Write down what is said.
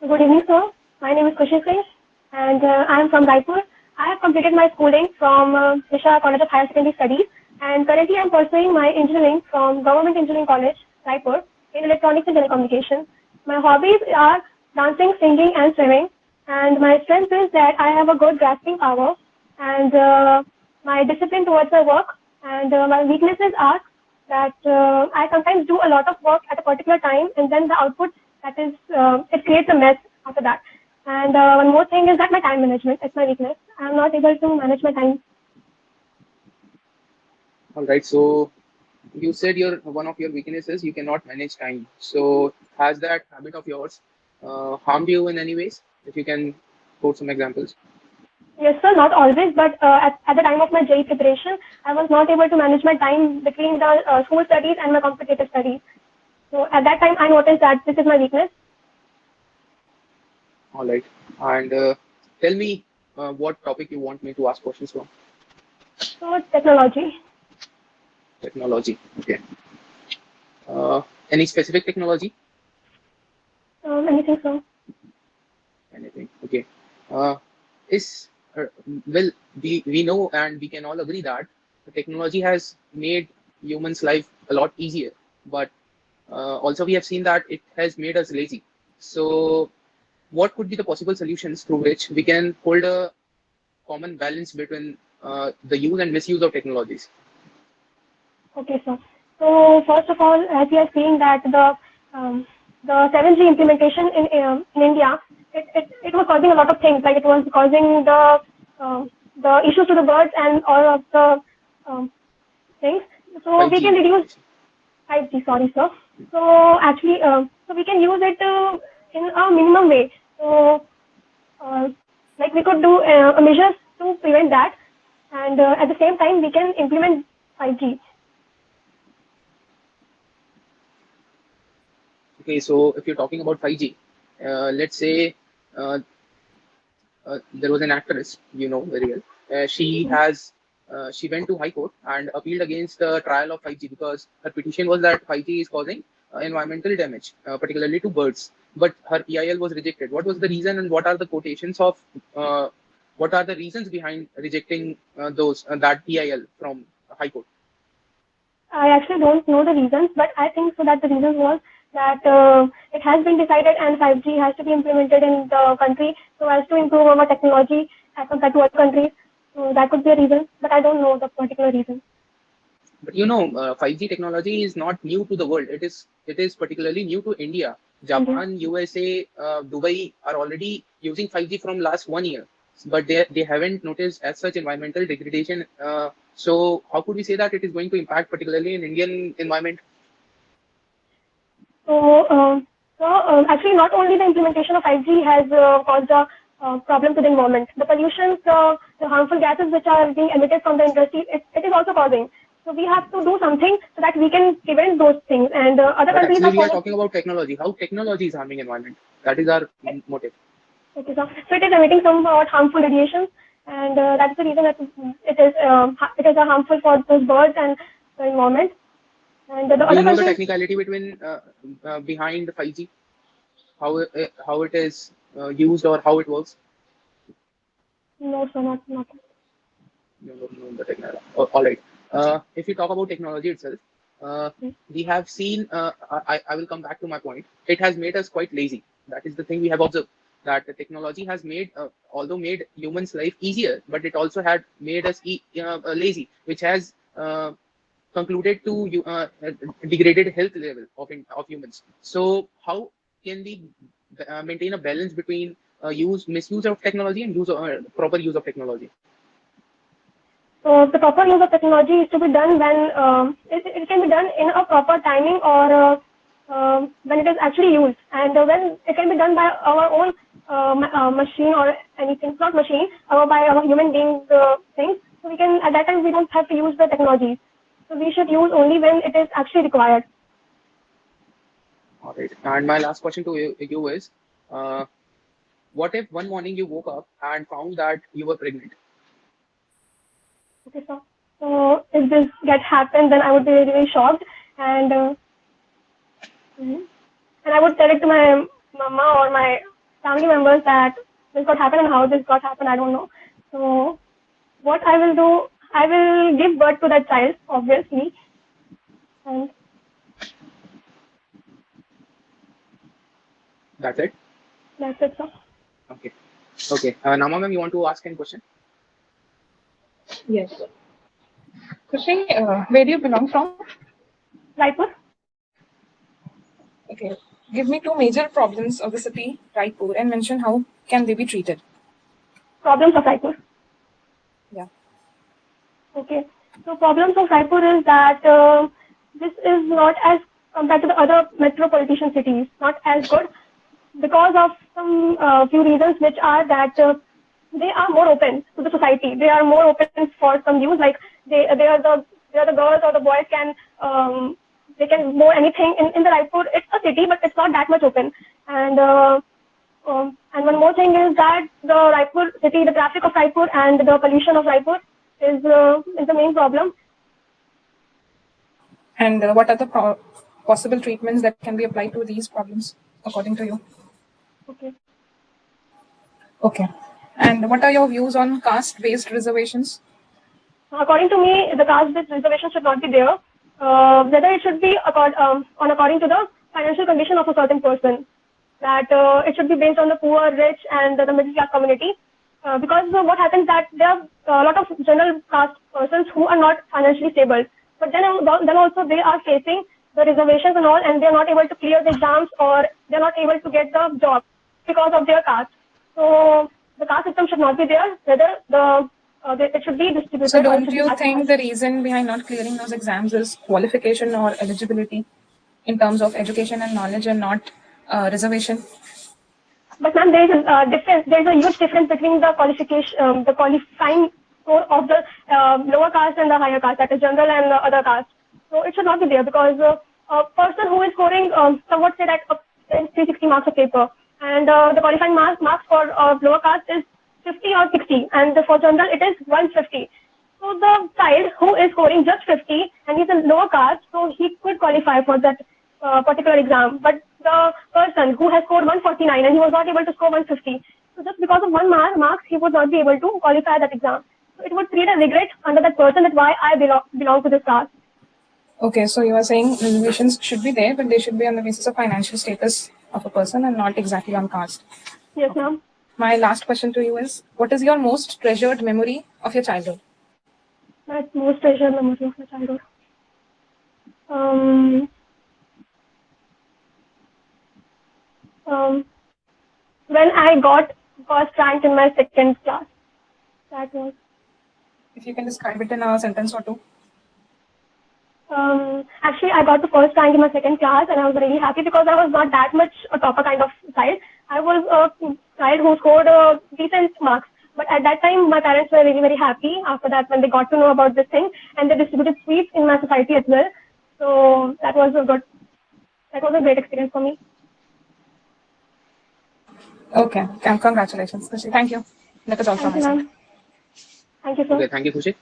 Good evening, sir. My name is Kushi Singh, and I am from Raipur. I have completed my schooling from Disha College of Higher Secondary Studies, and currently I am pursuing my engineering from Government Engineering College, Raipur, in Electronics and Telecommunication. My hobbies are dancing, singing, and swimming, and my strength is that I have a good grasping power, and my discipline towards my work, and my weaknesses are that I sometimes do a lot of work at a particular time, and then the output that is it creates a mess after that. And one more thing is that my time management is my weakness. I'm not able to manage my time. All right. So you said your one of your weaknesses you cannot manage time. So has that habit of yours harmed you in any ways? If you can quote some examples. Yes, sir, not always, but at the time of my JEE preparation, I was not able to manage my time between the school studies and my competitive studies. So at that time, I noticed that this is my weakness. All right. And tell me what topic you want me to ask questions from. So technology. Technology. Okay. Any specific technology? Anything so? Anything. Okay. Uh, is well, we know and we can all agree that the technology has made humans' life a lot easier, but also we have seen that it has made us lazy. So, what could be the possible solutions through which we can hold a common balance between the use and misuse of technologies? Okay, sir. So first of all, as we are seeing that the 7G implementation in India, it was causing a lot of things. Like it was causing the issues to the birds and all of the um, things. So we can 5G. reduce 5G. Sorry, sir. So actually, so we can use it in a minimum way. So uh, like we could do measures to prevent that, and at the same time we can implement 5G. Okay, so if you're talking about 5G, let's say uh, there was an actress, you know very well. She went to High Court and appealed against the trial of 5G because her petition was that 5G is causing environmental damage, particularly to birds. But her PIL was rejected. What was the reason, and what are the quotations of what are the reasons behind rejecting those that PIL from High Court? I actually don't know the reasons, but I think so that the reason was that it has been decided and 5G has to be implemented in the country so as to improve our technology as compared to other countries. So that could be a reason, but I don't know the particular reason. But 5G technology is not new to the world. It is particularly new to India. India. Japan, USA, Dubai are already using 5G from last 1 year, but they haven't noticed as such environmental degradation. So how could we say that it is going to impact particularly in Indian environment? So, actually, not only the implementation of 5G has caused a problem to the environment, the pollutions, the harmful gases which are being emitted from the industry, it is also causing. So we have to do something so that we can prevent those things. And other But countries actually, are we are following. talking about technology. How technology is harming environment? That is our motive. Okay, so it is emitting somewhat harmful radiations, and that's the reason that it is harmful for those birds and the environment. And the Do you other know the countries, technicality between behind 5G? How it is used or how it works? no, so not. No, the technology. All right. If you talk about technology itself, Yes. we have seen. I will come back to my point. It has made us quite lazy. That is the thing we have observed. That the technology has made, although made humans' life easier, but it also had made us lazy, which has concluded to degraded health level of humans. So how can we maintain a balance between misuse of technology and proper use of technology? So the proper use of technology is to be done when it can be done in a proper timing or when it is actually used, and when it can be done by our own machine or anything, not machine, by our human being things. So we can at that time we don't have to use the technology. So we should use only when it is actually required. All right. And my last question to you is, uh, what if one morning you woke up and found that you were pregnant? Okay, so if this get happened, then I would be really, really shocked, and mhm. And I would tell it to my mama or my family members that this got happened and how this got happened, I don't know. So what I will do, I will give birth to that child, obviously, and That's it. that's it, sir. Okay. Okay. Nama ma'am, you want to ask any question? Yes. Khushi, where do you belong from? Raipur. Okay. Give me two major problems of the city, Raipur, and mention how can they be treated. Problems of Raipur. Yeah. Okay. So problems of Raipur is that this is not as compared to the other metropolitan cities, not as good because of some few reasons, which are that they are more open to the society. They are more open for some views, like they are the girls or the boys can they can mow anything in the Raipur. It's a city, but it's not that much open. And one more thing is that the Raipur city, the traffic of Raipur and the pollution of Raipur is the main problem. And what are the possible treatments that can be applied to these problems, according to you? Okay. Okay. And what are your views on caste-based reservations? According to me, the caste-based reservation should not be there. Whether it should be according to the financial condition of a certain person. That it should be based on the poor, rich, and the middle class community. Because what happens that there are a lot of general caste persons who are not financially stable, but then also they are facing the reservations and all, and they are not able to clear the exams, or they are not able to get the job because of their caste. So the caste system should not be there. Whether it should be distributed. So don't you think the reason behind not clearing those exams is qualification or eligibility in terms of education and knowledge, and not reservation? But ma'am, there is a difference. There is a huge difference between the qualification, the qualifying score of the lower caste and the higher caste, that is general and the other caste. So it should not be there, because a person who is scoring, somewhat say that 360 marks of paper, and the qualifying marks for lower caste is 50 or 60, and for general it is 150. So the child who is scoring just 50 and he's in lower caste, so he could qualify for that particular exam. But the person who has scored 149 and he was not able to score 150, so just because of one marks, he would not be able to qualify that exam. So it would create a regret under that person that why I belong to this caste. Okay, so you are saying reservations should be there, but they should be on the basis of financial status of a person and not exactly on caste. Yes, ma'am. My last question to you is, what is your most treasured memory of your childhood? My most treasured memory of my childhood. When I got first rank in my second class. That was. If you can describe it in a sentence or two. Actually, I got the first rank in my second class, and I was really happy because I was not that much a topper kind of child. I was a child who scored decent marks. But at that time, my parents were really very happy after that when they got to know about this thing, and they distributed sweets in my society as well. So that was a great experience for me. Okay, congratulations, Khushi. Thank you. That is all from my side. Thank you, sir. Okay, thank you, Khushi.